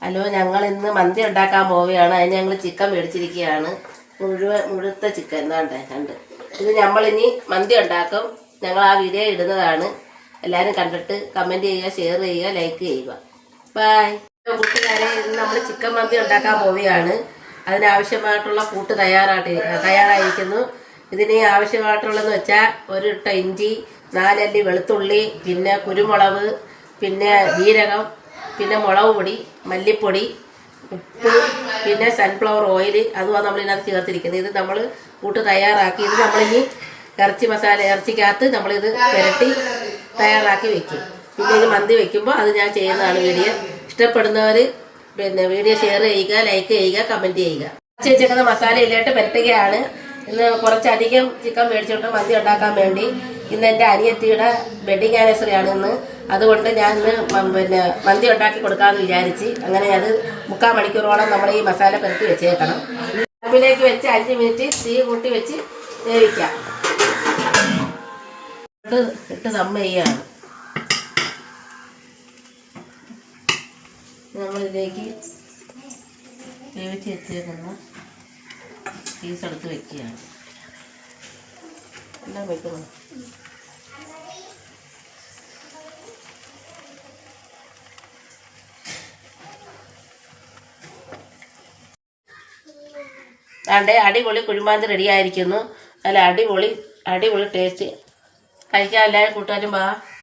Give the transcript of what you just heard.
Hello, ഞങ്ങൾ ഇന്ന് മന്തി ഉണ്ടാക്കാൻ പോവുകയാണ്. അതിന് ഞങ്ങൾ ചിക്കൻ മേടിച്ചിരിക്കുകയാണ്. മുഴുത്ത ചിക്കൻ എന്താണ്ടേ കണ്ട്. ഇത് നമ്മളിനി മന്തി ഉണ്ടാക്കും. ഞങ്ങൾ ആ വീഡിയോ ഇടുന്നതാണ്. എല്ലാവരും കണ്ടിട്ട് കമൻറ്റ് ചെയ്യുക, ഷെയർ ചെയ്യുക, ലൈക്ക് ചെയ്യുക. ബൈ. കൂട്ടുകാരെ, ഇന്ന് നമ്മൾ ചിക്കൻ മന്തി ഉണ്ടാക്കാൻ പോവുകയാണ്. അതിനാവശ്യമായിട്ടുള്ള കൂട്ട് തയ്യാറായിരിക്കുന്നു. ഇതിന് ആവശ്യമായിട്ടുള്ളതെന്ന് വെച്ചാൽ 1 ഇട്ട ഇഞ്ചി, 4 അല്ലി വെളുത്തുള്ളി, പിന്നെ കുരുമുളക്, പിന്നെ ജീരകം, പിന്നെ മുളക് പൊടി, മല്ലിപ്പൊടി, ഉപ്പ്, പിന്നെ സൺഫ്ലവർ ഓയിൽ. അതുമാണ് നമ്മളിതിനകത്ത് ചേർത്തിരിക്കുന്നത്. ഇത് നമ്മൾ കൂട്ട് തയ്യാറാക്കി ഇത് നമ്മളിനി ഇറച്ചിക്കകത്ത് നമ്മളിത് പുരട്ടി തയ്യാറാക്കി വെക്കും. പിന്നെ ഇത് മന്തി വെക്കുമ്പോൾ അത് ഞാൻ ചെയ്യുന്നതാണ് വീഡിയോ. ഇഷ്ടപ്പെടുന്നവർ പിന്നെ വീഡിയോ ഷെയർ ചെയ്യുക, ലൈക്ക് ചെയ്യുക, കമൻറ്റ് ചെയ്യുക. വെച്ചേക്കുന്ന മസാല ഇല്ലായിട്ട് പുരട്ടുകയാണ്. ഇന്ന് കുറച്ചധികം ചിക്കൻ മേടിച്ചോണ്ട് മന്തി ഉണ്ടാക്കാൻ വേണ്ടി. ഇന്ന് എൻ്റെ അനിയത്തിയുടെ വെഡിങ് ആനിവേഴ്സറിയാണ് ഇന്ന്. അതുകൊണ്ട് ഞാൻ ഇന്ന് പിന്നെ മന്തി ഉണ്ടാക്കി കൊടുക്കാമെന്ന് വിചാരിച്ച്. അങ്ങനെ അത് 3/4 മണിക്കൂറോളം നമ്മൾ ഈ മസാല പുരട്ടി വെച്ചേക്കണം. അടുപ്പിലേക്ക് വെച്ച് 5 മിനിറ്റ് തീ കൂട്ടി വെച്ച് വേവിക്കാം. ഇട്ട് ദം ചെയ്യാണ്. നമ്മളിതിലേക്ക് വേവിച്ച് വെച്ചേക്കുന്ന പീസ് എടുത്ത് വെക്കുകയാണ്. എല്ലാം വെക്കണം. അടിപൊളി കുഴിമന്തി റെഡി ആയിരിക്കുന്നു. നല്ല അടിപൊളി ടേസ്റ്റ്. കഴിക്കാൻ എല്ലാവരും കൂട്ടുകാരും വാ.